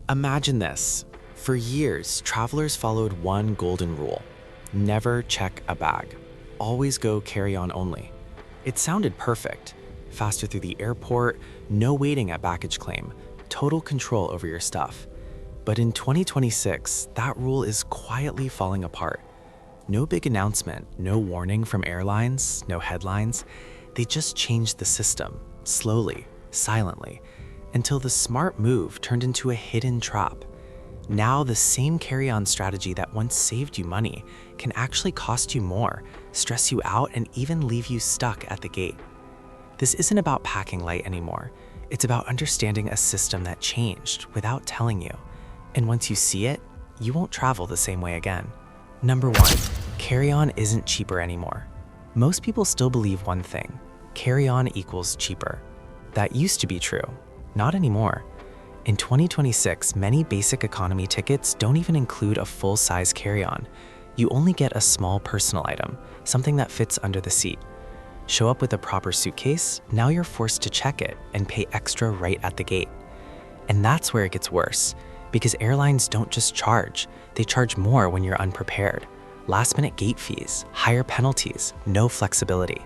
Imagine this. For years, travelers followed one golden rule: never check a bag. Always go carry-on only. It sounded perfect. Faster through the airport, no waiting at baggage claim, total control over your stuff. But in 2026, that rule is quietly falling apart. No big announcement, no warning from airlines, no headlines. They just changed the system, slowly, silently, until the smart move turned into a hidden trap. Now the same carry-on strategy that once saved you money can actually cost you more, stress you out, and even leave you stuck at the gate. This isn't about packing light anymore. It's about understanding a system that changed without telling you. And once you see it, you won't travel the same way again. Number 1, carry-on isn't cheaper anymore. Most people still believe one thing: carry-on equals cheaper. That used to be true, not anymore. In 2026, many basic economy tickets don't even include a full-size carry-on. You only get a small personal item, something that fits under the seat. Show up with a proper suitcase, now you're forced to check it and pay extra right at the gate. And that's where it gets worse, because airlines don't just charge, they charge more when you're unprepared. Last-minute gate fees, higher penalties, no flexibility.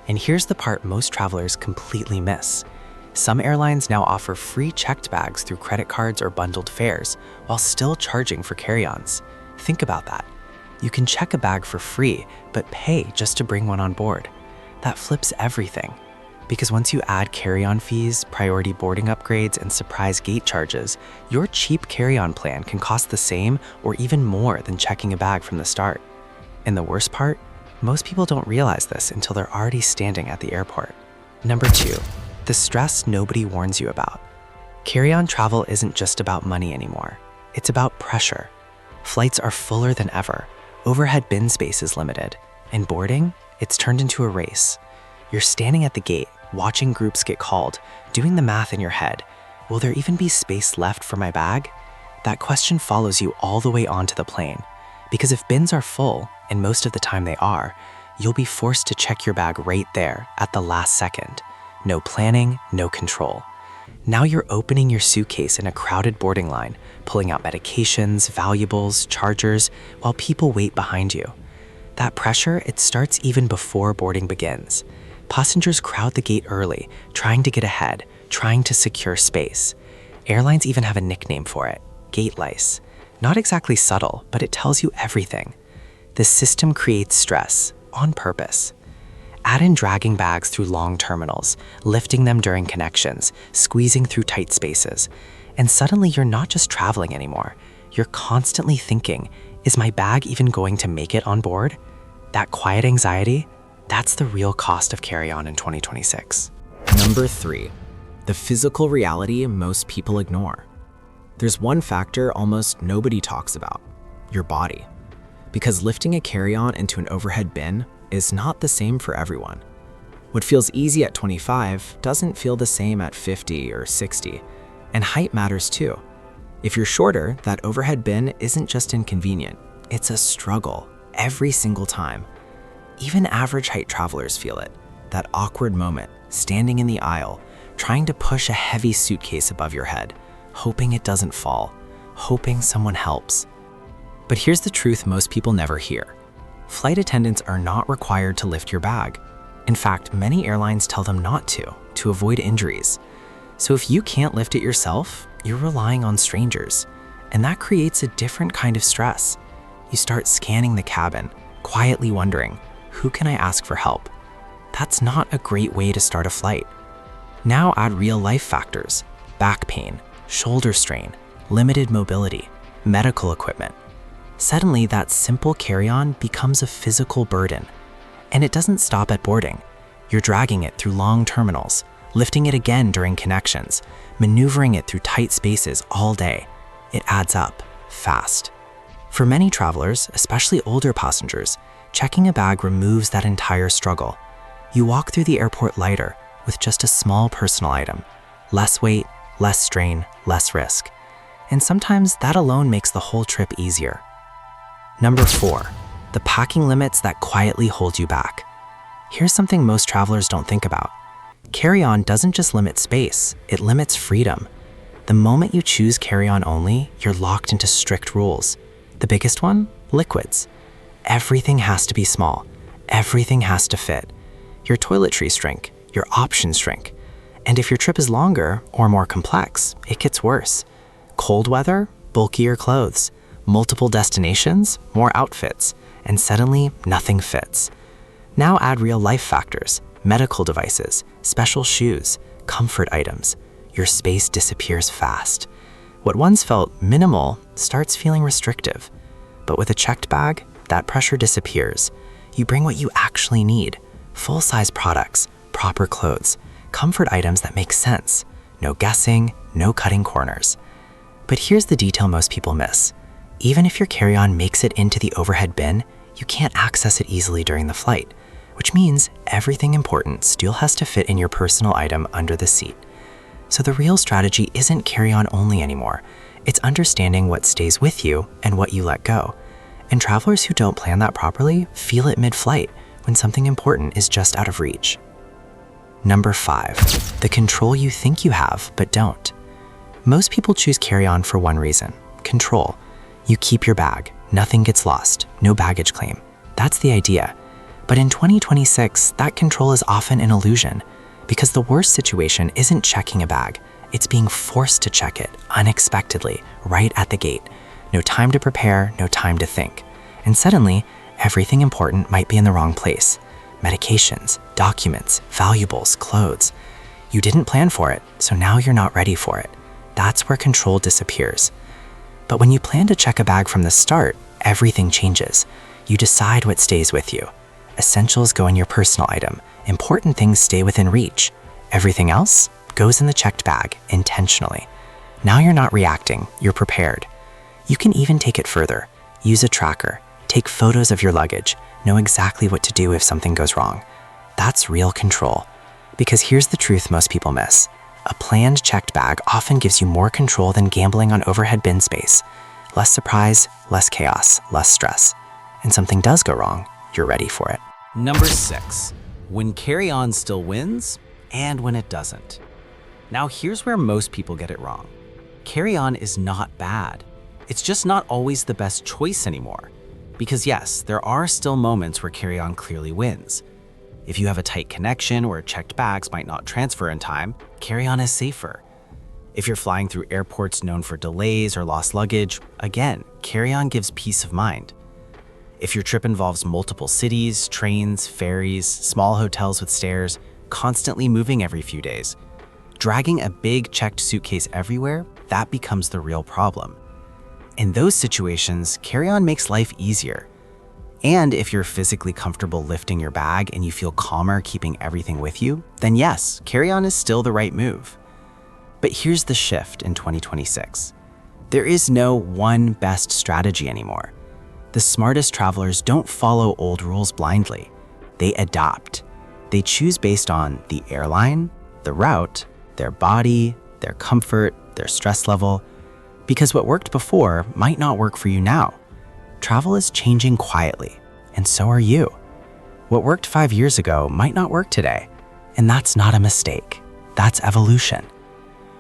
And here's the part most travelers completely miss. Some airlines now offer free checked bags through credit cards or bundled fares, while still charging for carry-ons. Think about that. You can check a bag for free, but pay just to bring one on board. That flips everything. Because once you add carry-on fees, priority boarding upgrades, and surprise gate charges, your cheap carry-on plan can cost the same or even more than checking a bag from the start. And the worst part? Most people don't realize this until they're already standing at the airport. Number 2, the stress nobody warns you about. Carry-on travel isn't just about money anymore. It's about pressure. Flights are fuller than ever. Overhead bin space is limited. And boarding? It's turned into a race. You're standing at the gate, watching groups get called, doing the math in your head. Will there even be space left for my bag? That question follows you all the way onto the plane. Because if bins are full, and most of the time they are, you'll be forced to check your bag right there at the last second. No planning, no control. Now you're opening your suitcase in a crowded boarding line, pulling out medications, valuables, chargers, while people wait behind you. That pressure, it starts even before boarding begins. Passengers crowd the gate early, trying to get ahead, trying to secure space. Airlines even have a nickname for it: gate lice. Not exactly subtle, but it tells you everything. The system creates stress, on purpose. Add in dragging bags through long terminals, lifting them during connections, squeezing through tight spaces. And suddenly you're not just traveling anymore. You're constantly thinking, is my bag even going to make it on board? That quiet anxiety, that's the real cost of carry-on in 2026. Number 3, the physical reality most people ignore. There's one factor almost nobody talks about: your body. Because lifting a carry-on into an overhead bin is not the same for everyone. What feels easy at 25 doesn't feel the same at 50 or 60, and height matters too. If you're shorter, that overhead bin isn't just inconvenient, it's a struggle every single time. Even average height travelers feel it, that awkward moment, standing in the aisle, trying to push a heavy suitcase above your head, hoping it doesn't fall, hoping someone helps. But here's the truth most people never hear. Flight attendants are not required to lift your bag. In fact, many airlines tell them not to avoid injuries. So if you can't lift it yourself, you're relying on strangers. And that creates a different kind of stress. You start scanning the cabin, quietly wondering, who can I ask for help? That's not a great way to start a flight. Now add real-life factors: back pain, shoulder strain, limited mobility, medical equipment. Suddenly, that simple carry-on becomes a physical burden. And it doesn't stop at boarding. You're dragging it through long terminals, lifting it again during connections, maneuvering it through tight spaces all day. It adds up, fast. For many travelers, especially older passengers, checking a bag removes that entire struggle. You walk through the airport lighter with just a small personal item. Less weight, less strain, less risk. And sometimes that alone makes the whole trip easier. Number 4, the packing limits that quietly hold you back. Here's something most travelers don't think about. Carry-on doesn't just limit space, it limits freedom. The moment you choose carry-on only, you're locked into strict rules. The biggest one? Liquids. Everything has to be small. Everything has to fit. Your toiletries shrink, your options shrink. And if your trip is longer or more complex, it gets worse. Cold weather, bulkier clothes. Multiple destinations, more outfits. And suddenly, nothing fits. Now add real-life factors, medical devices, special shoes, comfort items. Your space disappears fast. What once felt minimal starts feeling restrictive. But with a checked bag, that pressure disappears. You bring what you actually need: full-size products, proper clothes, comfort items that make sense. No guessing, no cutting corners. But here's the detail most people miss. Even if your carry-on makes it into the overhead bin, you can't access it easily during the flight, which means everything important still has to fit in your personal item under the seat. So the real strategy isn't carry-on only anymore. It's understanding what stays with you and what you let go. And travelers who don't plan that properly feel it mid-flight when something important is just out of reach. Number 5, the control you think you have but don't. Most people choose carry-on for one reason: control. You keep your bag, nothing gets lost, no baggage claim. That's the idea. But in 2026, that control is often an illusion, because the worst situation isn't checking a bag, it's being forced to check it unexpectedly, right at the gate. No time to prepare, no time to think. And suddenly, everything important might be in the wrong place. Medications, documents, valuables, clothes. You didn't plan for it, so now you're not ready for it. That's where control disappears. But when you plan to check a bag from the start, everything changes. You decide what stays with you. Essentials go in your personal item. Important things stay within reach. Everything else goes in the checked bag intentionally. Now you're not reacting, you're prepared. You can even take it further. Use a tracker. Take photos of your luggage. Know exactly what to do if something goes wrong. That's real control. Because here's the truth most people miss. A planned checked bag often gives you more control than gambling on overhead bin space. Less surprise, less chaos, less stress. And something does go wrong, you're ready for it. Number 6, when carry-on still wins and when it doesn't. Now here's where most people get it wrong. Carry-on is not bad. It's just not always the best choice anymore. Because yes, there are still moments where carry-on clearly wins. If you have a tight connection where checked bags might not transfer in time, carry-on is safer. If you're flying through airports known for delays or lost luggage, again, carry-on gives peace of mind. If your trip involves multiple cities, trains, ferries, small hotels with stairs, constantly moving every few days, dragging a big checked suitcase everywhere, that becomes the real problem. In those situations, carry-on makes life easier. And if you're physically comfortable lifting your bag and you feel calmer keeping everything with you, then yes, carry-on is still the right move. But here's the shift in 2026. There is no one best strategy anymore. The smartest travelers don't follow old rules blindly. They adopt. They choose based on the airline, the route, their body, their comfort, their stress level. Because what worked before might not work for you now. Travel is changing quietly, and so are you. What worked 5 years ago might not work today, and that's not a mistake. That's evolution.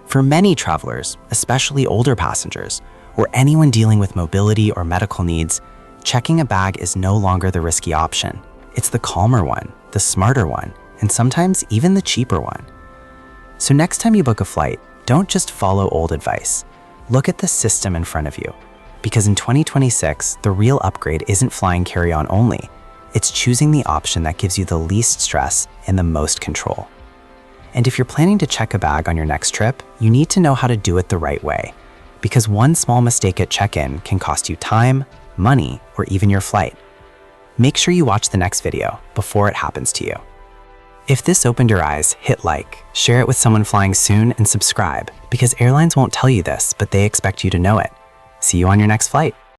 For many travelers, especially older passengers, or anyone dealing with mobility or medical needs, checking a bag is no longer the risky option. It's the calmer one, the smarter one, and sometimes even the cheaper one. So next time you book a flight, don't just follow old advice. Look at the system in front of you. Because in 2026, the real upgrade isn't flying carry-on only. It's choosing the option that gives you the least stress and the most control. And if you're planning to check a bag on your next trip, you need to know how to do it the right way. Because one small mistake at check-in can cost you time, money, or even your flight. Make sure you watch the next video before it happens to you. If this opened your eyes, hit like, share it with someone flying soon, and subscribe, because airlines won't tell you this, but they expect you to know it. See you on your next flight.